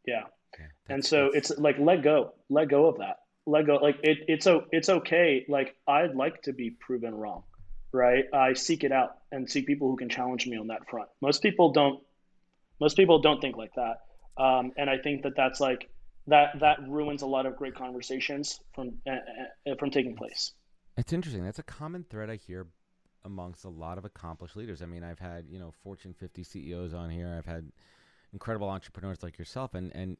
Yeah. Yeah, And that's so that's. it's like let go of that, let go. Like it's okay. Like I'd like to be proven wrong, right? I seek it out and seek people who can challenge me on that front. Most people don't think like that, and I think that that's like that ruins a lot of great conversations from taking place. It's interesting. That's a common thread I hear amongst a lot of accomplished leaders. I mean, I've had Fortune 50 CEOs on here. I've had incredible entrepreneurs like yourself, and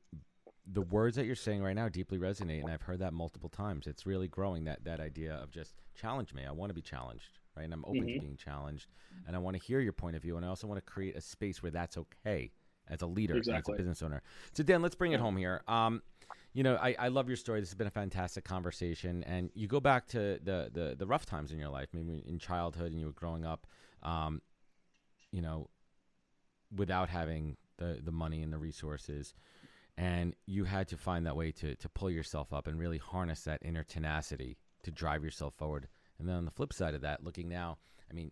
the words that you're saying right now deeply resonate, and I've heard that multiple times. It's really growing that idea of just challenge me. I want to be challenged, right? And I'm open to Hmm. being challenged, and I want to hear your point of view, and I also want to create a space where that's okay as a leader and as a Exactly. business owner. So Dan, let's bring it Yeah. home here. I love your story. This has been a fantastic conversation, and you go back to the rough times in your life, maybe in childhood, and you were growing up, um, you know, without having the money and the resources, and you had to find that way to pull yourself up and really harness that inner tenacity to drive yourself forward. And then on the flip side of that, looking now, I mean,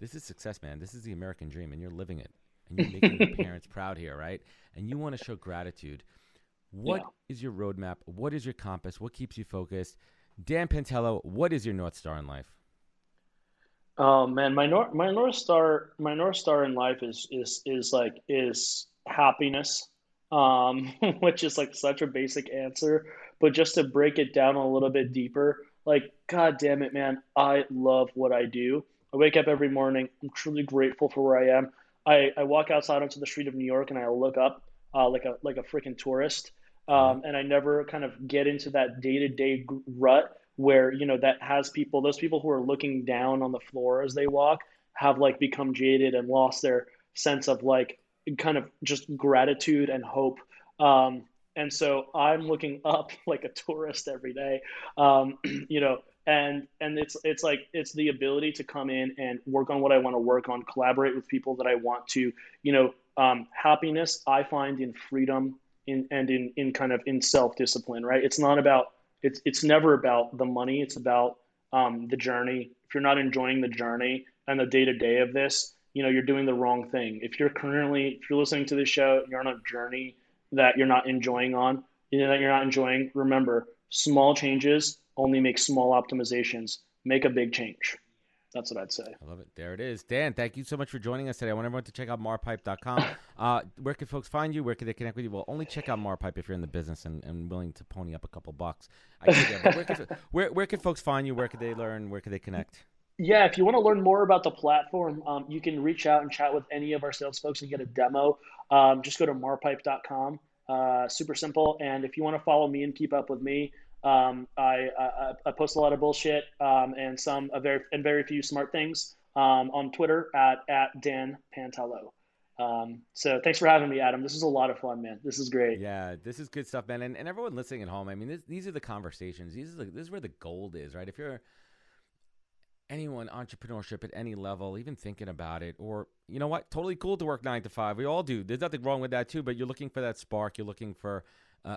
this is success, man. This is the American dream, and you're living it, and you're making your parents proud here, right? And you want to show gratitude. What Yeah. is your roadmap? What is your compass? What keeps you focused? Dan Pantelo, what is your North Star in life? Oh man, my North Star in life is happiness, which is like such a basic answer, but just to break it down a little bit deeper, like God damn it, man, I love what I do. I wake up every morning. I'm truly grateful for where I am. I walk outside onto the street of New York and I look up like a freaking tourist. Yeah. And I never kind of get into that day-to-day rut where, that has people, those people who are looking down on the floor as they walk have like become jaded and lost their sense of like kind of just gratitude and hope. And so I'm looking up like a tourist every day, you know, and it's like it's the ability to come in and work on what I want to work on, collaborate with people that I want to, happiness I find in freedom in kind of in self-discipline, right? It's not about it's never about the money. It's about the journey. If you're not enjoying the journey and the day to day of this, you're doing the wrong thing. If you're listening to this show, you're on a journey that you're not enjoying that you're not enjoying, remember, small changes only make small optimizations. Make a big change. That's what I'd say. I love it. There it is. Dan, thank you so much for joining us today. I want everyone to check out marpipe.com. Where can folks find you? Where can they connect with you? Well, only check out Marpipe if you're in the business and willing to pony up a couple bucks. I get that, but where can folks find you? Where can they learn? Where can they connect? Yeah, if you want to learn more about the platform, you can reach out and chat with any of our sales folks and get a demo. Just go to marpipe.com. Super simple. And if you want to follow me and keep up with me, I post a lot of bullshit and very few smart things on Twitter at Dan Pantelo. So thanks for having me, Adam. This is a lot of fun, man. This is great. Yeah, this is good stuff, man. And everyone listening at home, I mean, these are the conversations. This is where the gold is, right? If you're anyone, entrepreneurship at any level, even thinking about it, or you know what, totally cool to work 9 to 5. We all do. There's nothing wrong with that too, but you're looking for that spark. You're looking for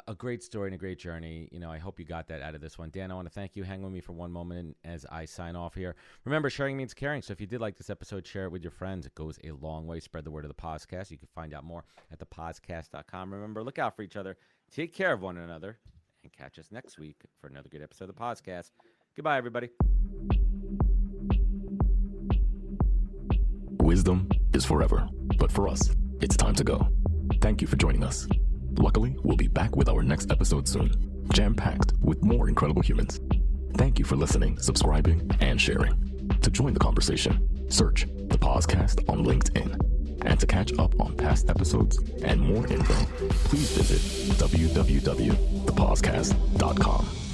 a great story and a great journey. I hope you got that out of this one. Dan, I want to thank you. Hang with me for one moment as I sign off here. Remember, sharing means caring. So if you did like this episode, share it with your friends. It goes a long way. Spread the word of the podcast. You can find out more at thepodcast.com. Remember, look out for each other. Take care of one another. And catch us next week for another good episode of the podcast. Goodbye, everybody. Wisdom is forever, but for us, it's time to go. Thank you for joining us. Luckily, we'll be back with our next episode soon, jam-packed with more incredible humans. Thank you for listening, subscribing, and sharing. To join the conversation, search the podcast on LinkedIn. And to catch up on past episodes and more info, please visit www.thepodcast.com.